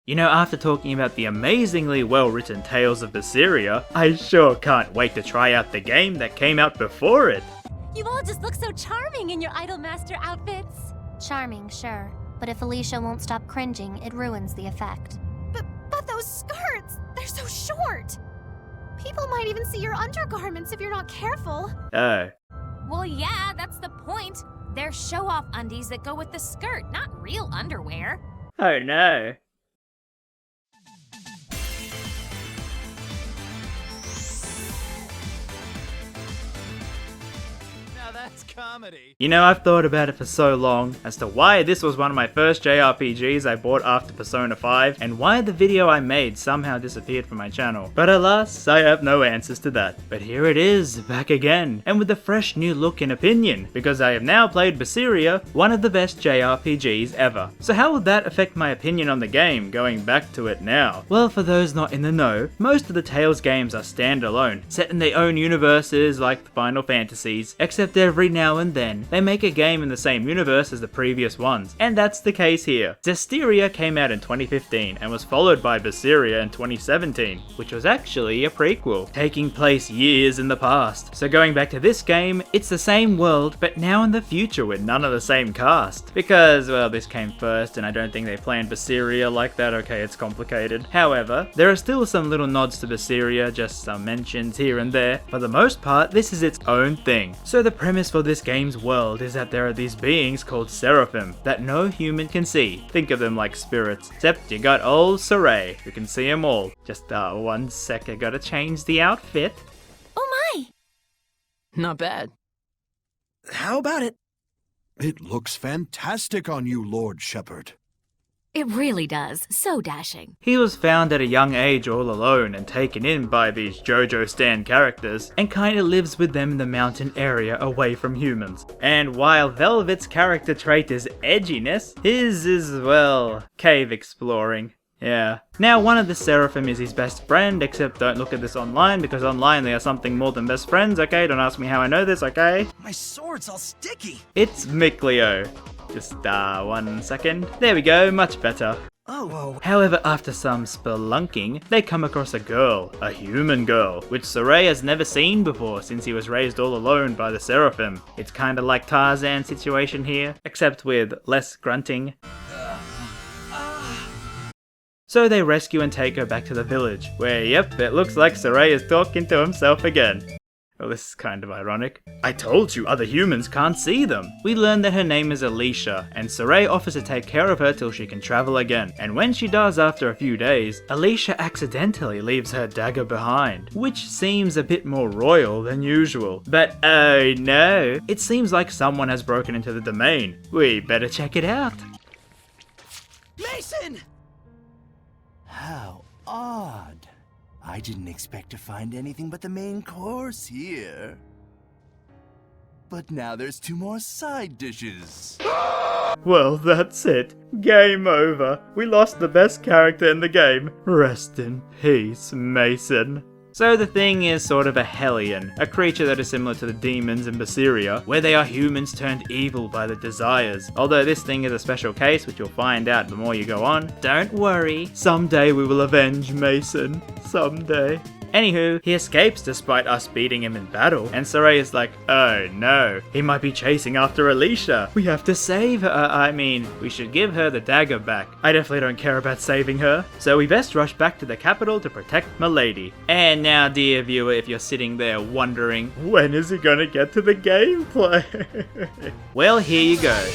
You know, after talking about the amazingly well-written tales of Berseria, I sure can't wait to try out the game that came out before it. You all just look so charming in your Idolmaster outfits. Charming, sure. But if Alicia won't stop cringing, it ruins the effect. But those skirts, they're so short. People might even see your undergarments if you're not careful. Oh. Well, yeah, that's the point. They're show-off undies that go with the skirt, not real underwear. Oh no. That's comedy. You know, I've thought about it for so long as to why this was one of my first JRPGs I bought after Persona 5 and why the video I made somehow disappeared from my channel. But alas, I have no answers to that. But here it is, back again, and with a fresh new look and opinion, because I have now played Berseria, one of the best JRPGs ever. So how will that affect my opinion on the game, going back to it now? Well, for those not in the know, most of the Tales games are standalone, set in their own universes like the Final Fantasies, except every now and then, they make a game in the same universe as the previous ones, and that's the case here. Zestiness came out in 2015 and was followed by Berseria in 2017, which was actually a prequel, taking place years in the past. So going back to this game, it's the same world, but now in the future with none of the same cast. Because, well, this came first, and I don't think they planned Berseria like that. Okay, it's complicated. However, there are still some little nods to Berseria, just some mentions here and there. For the most part, this is its own thing. So the premise for this game's world is that there are these beings called seraphim that no human can see. Think of them like spirits, except you got old Saray, who can see them all. Just 1 sec, I gotta change the outfit. Oh my! Not bad. How about it? It looks fantastic on you, Lord Shepherd. It really does. So dashing. He was found at a young age all alone and taken in by these JoJo Stan characters and kinda lives with them in the mountain area away from humans. And while Velvet's character trait is edginess, his is, well, cave exploring. Yeah. Now one of the seraphim is his best friend, except don't look at this online because online they are something more than best friends, okay? Don't ask me how I know this, okay? My sword's all sticky. It's Mikleo. Just 1 second. There we go, much better. Oh, whoa. However, after some spelunking, they come across a girl, a human girl, which Saray has never seen before since he was raised all alone by the seraphim. It's kinda like Tarzan's situation here, except with less grunting. So they rescue and take her back to the village, where yep, it looks like Saray is talking to himself again. Well, this is kind of ironic. I told you other humans can't see them. We learn that her name is Alicia, and Saray offers to take care of her till she can travel again. And when she does after a few days, Alicia accidentally leaves her dagger behind, which seems a bit more royal than usual. But oh no, it seems like someone has broken into the domain. We better check it out. Mason! How odd. I didn't expect to find anything but the main course here. But now there's 2 more side dishes. Well, that's it. Game over. We lost the best character in the game. Rest in peace, Mason. So the thing is sort of a Hellion, a creature that is similar to the demons in Berseria, where they are humans turned evil by the desires. Although this thing is a special case, which you'll find out the more you go on. Don't worry, someday we will avenge Mason. Someday. Anywho, he escapes despite us beating him in battle, and Saray is like, oh no, he might be chasing after Alicia. We have to save her. I mean, we should give her the dagger back. I definitely don't care about saving her, so we best rush back to the capital to protect Milady. And now, dear viewer, if you're sitting there wondering, when is he gonna get to the gameplay? Well, here you go.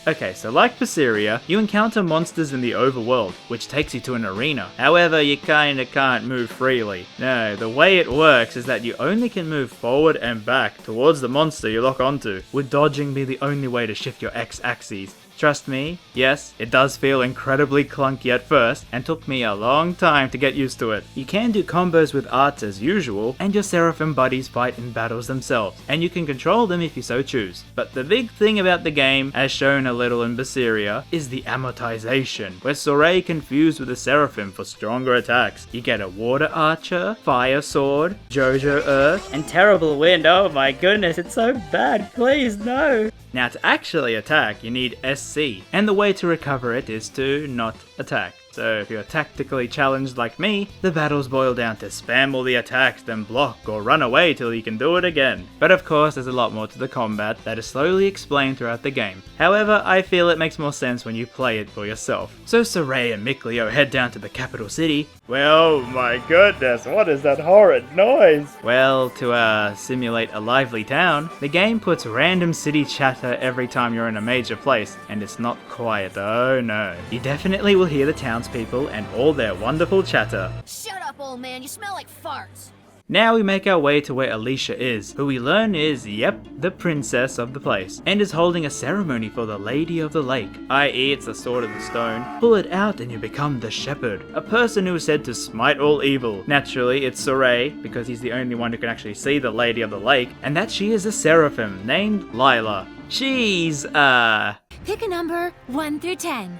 Okay, so like Berseria, you encounter monsters in the overworld, which takes you to an arena. However, you kinda can't move freely. No, the way it works is that you only can move forward and back towards the monster you lock onto, with dodging being the only way to shift your X-axis. Trust me, yes, it does feel incredibly clunky at first, and took me a long time to get used to it. You can do combos with arts as usual, and your seraphim buddies fight in battles themselves, and you can control them if you so choose. But the big thing about the game, as shown a little in Berseria, is the amortization, where Saray confused with the seraphim for stronger attacks. You get a water archer, fire sword, JoJo earth, and terrible wind. Oh my goodness, it's so bad, please no! Now to actually attack, you need SC, and the way to recover it is to not attack. So if you're tactically challenged like me, the battles boil down to spam all the attacks, then block or run away till you can do it again. But of course there's a lot more to the combat that is slowly explained throughout the game. However, I feel it makes more sense when you play it for yourself. So Saray and Mikleo head down to the capital city. Well, my goodness, what is that horrid noise? Well, to simulate a lively town, the game puts random city chatter every time you're in a major place, and it's not quiet, oh no. You definitely will hear the townspeople and all their wonderful chatter. Shut up, old man. You smell like farts. Now we make our way to where Alicia is, who we learn is, yep, the princess of the place, and is holding a ceremony for the Lady of the Lake, i.e. it's the Sword of the Stone. Pull it out and you become the Shepherd, a person who is said to smite all evil. Naturally, it's Saray, because he's the only one who can actually see the Lady of the Lake, and that she is a seraphim named Lila. She's, Pick a number 1 through 10.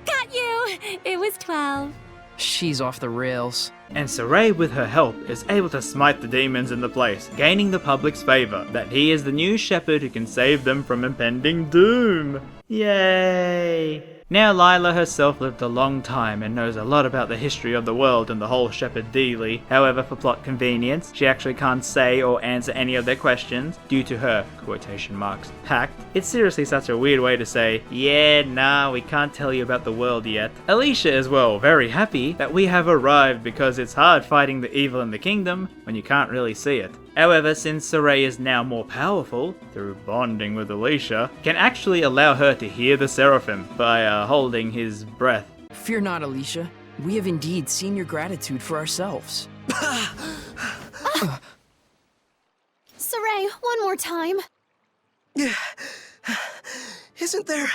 Got you! It was 12. She's off the rails. And Saray, with her help, is able to smite the demons in the place, gaining the public's favor, that he is the new shepherd who can save them from impending doom. Yay! Now Lila herself lived a long time and knows a lot about the history of the world and the whole shepherd dealy. However, for plot convenience, she actually can't say or answer any of their questions due to her, quotation marks, pact. It's seriously such a weird way to say, yeah, nah, we can't tell you about the world yet. Alicia as well, very happy that we have arrived because it's hard fighting the evil in the kingdom when you can't really see it. However, since Saray is now more powerful, through bonding with Alicia, can actually allow her to hear the seraphim by holding his breath. Fear not, Alicia. We have indeed seen your gratitude for ourselves. Saray, one more time. Isn't there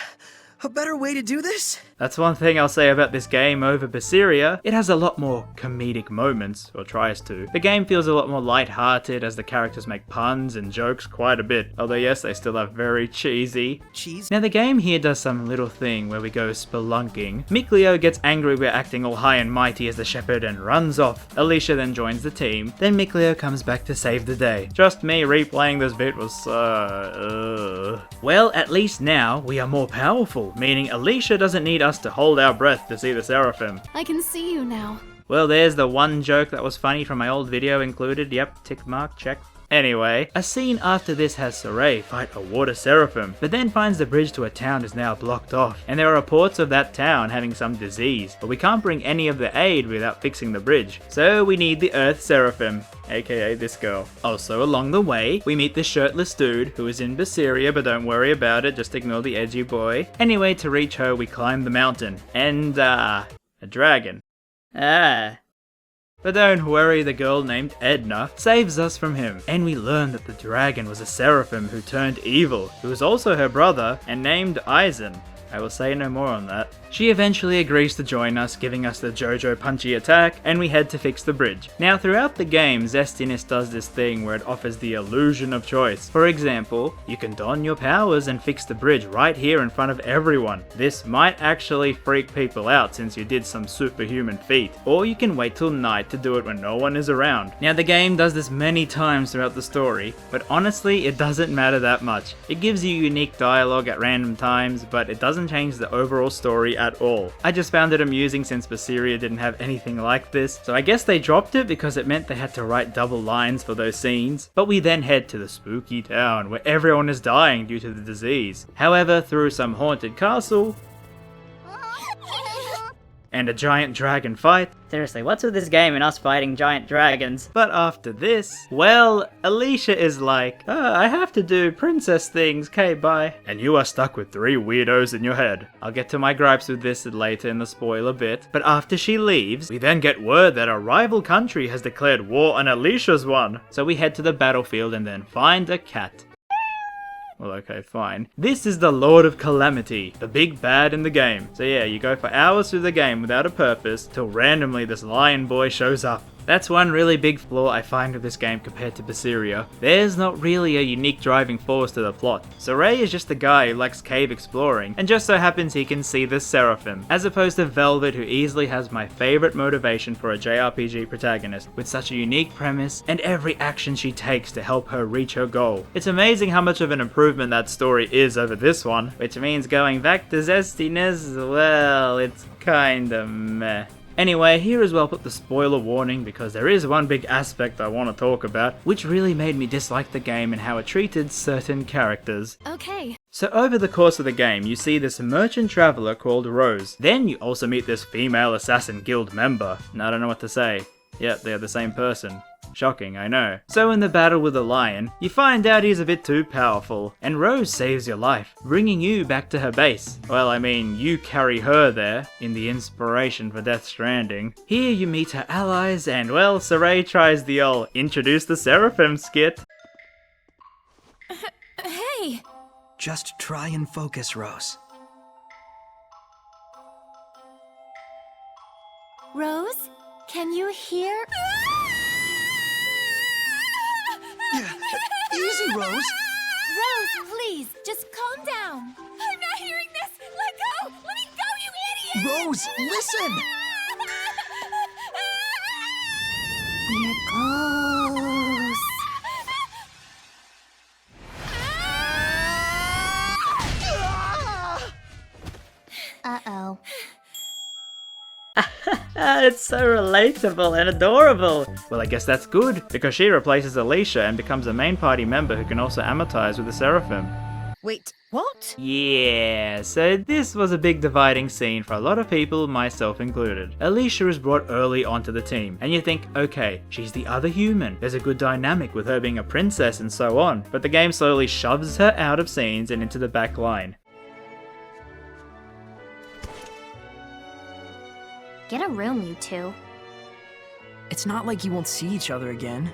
a better way to do this? That's one thing I'll say about this game over Berseria. It has a lot more comedic moments, or tries to. The game feels a lot more light-hearted as the characters make puns and jokes quite a bit, although yes, they still are very cheesy. Cheese? Now the game here does some little thing where we go spelunking. Mikleo gets angry we're acting all high and mighty as the shepherd and runs off. Alicia then joins the team, then Mikleo comes back to save the day. Trust me, replaying this bit was Well, at least now we are more powerful, meaning Alicia doesn't need us to hold our breath to see the seraphim. I can see you now. Well, there's the one joke that was funny from my old video included. Yep, tick mark, check. Anyway, a scene after this has Saray fight a water seraphim, but then finds the bridge to a town is now blocked off, and there are reports of that town having some disease, but we can't bring any of the aid without fixing the bridge, so we need the Earth Seraphim, aka this girl. Also along the way, we meet the shirtless dude who is in Berseria, but don't worry about it, just ignore the edgy boy. Anyway, to reach her, we climb the mountain, and a dragon. But don't worry, the girl named Edna saves us from him, and we learn that the dragon was a seraphim who turned evil, who was also her brother, and named Aizen. I will say no more on that. She eventually agrees to join us, giving us the JoJo punchy attack, and we head to fix the bridge. Now throughout the game, Zestiness does this thing where it offers the illusion of choice. For example, you can don your powers and fix the bridge right here in front of everyone. This might actually freak people out since you did some superhuman feat. Or you can wait till night to do it when no one is around. Now the game does this many times throughout the story, but honestly it doesn't matter that much. It gives you unique dialogue at random times, but it doesn't change the overall story at all. I just found it amusing since Berseria didn't have anything like this, so I guess they dropped it because it meant they had to write double lines for those scenes. But we then head to the spooky town where everyone is dying due to the disease. However, through some haunted castle and a giant dragon fight. Seriously, what's with this game and us fighting giant dragons? But after this, well, Alicia is like, I have to do princess things, okay, bye. And you are stuck with 3 weirdos in your head. I'll get to my gripes with this later in the spoiler bit. But after she leaves, we then get word that a rival country has declared war on Alicia's one. So we head to the battlefield and then find a cat. Well, okay, fine. This is the Lord of Calamity, the big bad in the game. So yeah, you go for hours through the game without a purpose, till randomly this lion boy shows up. That's one really big flaw I find with this game compared to Berseria. There's not really a unique driving force to the plot. Saray is just a guy who likes cave exploring, and just so happens he can see the Seraphim, as opposed to Velvet, who easily has my favourite motivation for a JRPG protagonist, with such a unique premise and every action she takes to help her reach her goal. It's amazing how much of an improvement that story is over this one, which means going back to Zestiness, well, it's kinda meh. Anyway, here as well put the spoiler warning because there is one big aspect I want to talk about, which really made me dislike the game and how it treated certain characters. Okay. So over the course of the game, you see this merchant traveler called Rose. Then you also meet this female assassin guild member. And I don't know what to say. Yep, they're the same person. Shocking, I know. So in the battle with the lion, you find out he's a bit too powerful, and Rose saves your life, bringing you back to her base. Well, I mean, you carry her there, in the inspiration for Death Stranding. Here you meet her allies, and well, Saray tries the old introduce the Seraphim skit. Hey! Just try and focus, Rose. Rose, can you hear? Yeah, easy, Rose. Rose, please, just calm down. I'm not hearing this! Let go! Let me go, you idiot! Rose, listen! We're close. Uh-oh. It's so relatable and adorable. Well, I guess that's good, because she replaces Alicia and becomes a main party member who can also amortize with the Seraphim. Wait, what? Yeah, so this was a big dividing scene for a lot of people, myself included. Alicia is brought early onto the team, and you think, okay, she's the other human. There's a good dynamic with her being a princess and so on, but the game slowly shoves her out of scenes and into the back line. Get a room, you two. It's not like you won't see each other again.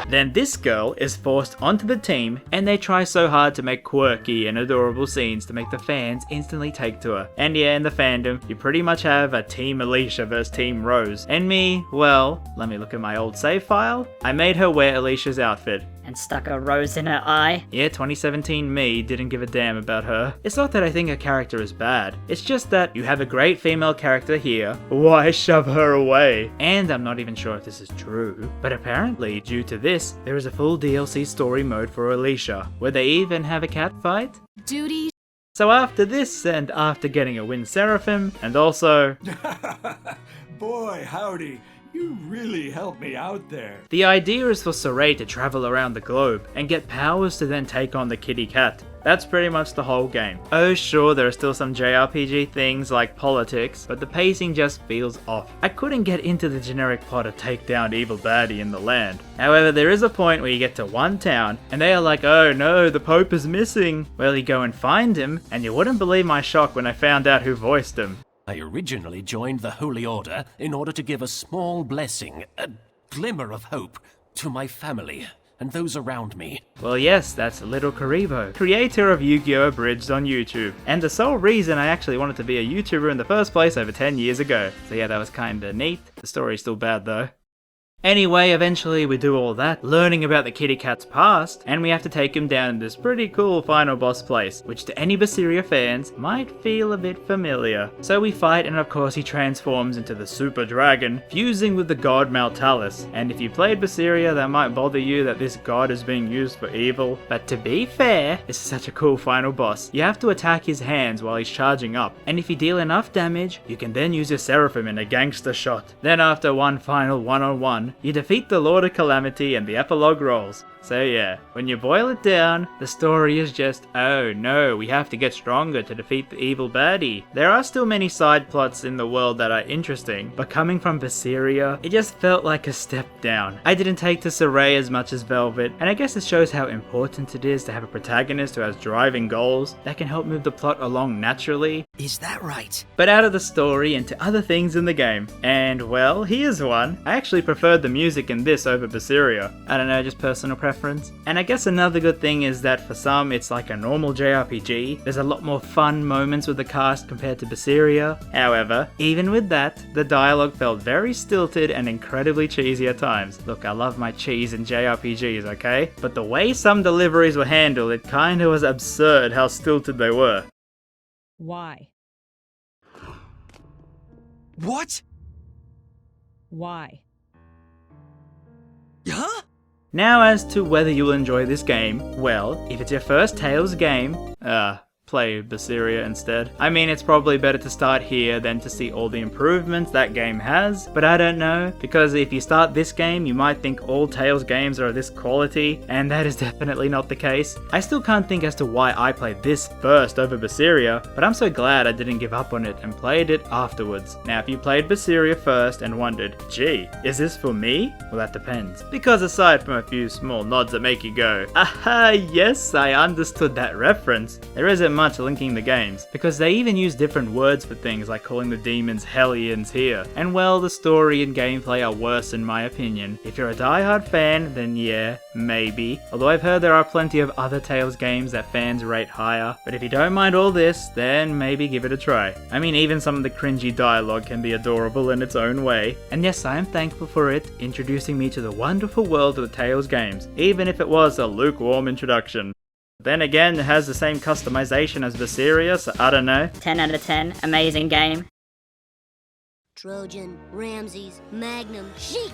Then this girl is forced onto the team, and they try so hard to make quirky and adorable scenes to make the fans instantly take to her. And yeah, in the fandom, you pretty much have a Team Alicia versus Team Rose. And me, well, let me look at my old save file. I made her wear Alicia's outfit. And stuck a rose in her eye. Yeah, 2017 me didn't give a damn about her. It's not that I think her character is bad, it's just that you have a great female character here, why shove her away? And I'm not even sure if this is true, but apparently, due to this, there is a full DLC story mode for Alicia, where they even have a cat fight. Duty. So after this, and after getting a Wind Seraphim, and also... Boy, howdy. You really helped me out there. The idea is for Saray to travel around the globe and get powers to then take on the kitty cat. That's pretty much the whole game. Oh sure, there are still some JRPG things like politics, but the pacing just feels off. I couldn't get into the generic plot to take down evil baddie in the land. However, there is a point where you get to one town, and they are like, oh no, the Pope is missing. Well, you go and find him, and you wouldn't believe my shock when I found out who voiced him. I originally joined the Holy Order in order to give a small blessing, a glimmer of hope, to my family and those around me. Well yes, that's Little Karibo, creator of Yu-Gi-Oh! Abridged on YouTube, and the sole reason I actually wanted to be a YouTuber in the first place over 10 years ago. So yeah, that was kinda neat. The story's still bad though. Anyway, eventually we do all that, learning about the kitty cat's past, and we have to take him down in this pretty cool final boss place, which to any Berseria fans might feel a bit familiar. So we fight, and of course he transforms into the Super Dragon, fusing with the god Maltalis. And if you played Berseria, that might bother you that this god is being used for evil, but to be fair, this is such a cool final boss. You have to attack his hands while he's charging up, and if you deal enough damage, you can then use your Seraphim in a gangster shot. Then after one final one-on-one, you defeat the Lord of Calamity and the epilogue rolls. So yeah, when you boil it down, the story is just, oh no, we have to get stronger to defeat the evil baddie. There are still many side plots in the world that are interesting, but coming from Berseria, it just felt like a step down. I didn't take to Saray as much as Velvet, and I guess it shows how important it is to have a protagonist who has driving goals that can help move the plot along naturally. Is that right? But out of the story into other things in the game. And well, here's one. I actually preferred the music in this over Berseria. I don't know, just personal preference. And I guess another good thing is that for some it's like a normal JRPG. There's a lot more fun moments with the cast compared to Berseria. However, even with that, the dialogue felt very stilted and incredibly cheesy at times. Look, I love my cheese in JRPGs, okay? But the way some deliveries were handled, it kinda was absurd how stilted they were. Why? What? Why? Huh? Now as to whether you'll enjoy this game, well, if it's your first Tales game, play Berseria instead. I mean, it's probably better to start here than to see all the improvements that game has, but I don't know, because if you start this game, you might think all Tales games are of this quality, and that is definitely not the case. I still can't think as to why I played this first over Berseria, but I'm so glad I didn't give up on it and played it afterwards. Now, if you played Berseria first and wondered, gee, is this for me? Well, that depends. Because aside from a few small nods that make you go, aha, yes, I understood that reference, there isn't much linking the games, because they even use different words for things like calling the demons Hellions here. And well, the story and gameplay are worse in my opinion. If you're a diehard fan, then yeah, maybe. Although I've heard there are plenty of other Tales games that fans rate higher. But if you don't mind all this, then maybe give it a try. I mean, even some of the cringy dialogue can be adorable in its own way. And yes, I am thankful for it, introducing me to the wonderful world of the Tales games, even if it was a lukewarm introduction. Then again, it has the same customization as Berseria, so I don't know. 10 out of 10, amazing game. Trojan, Ramses, Magnum, Sheik!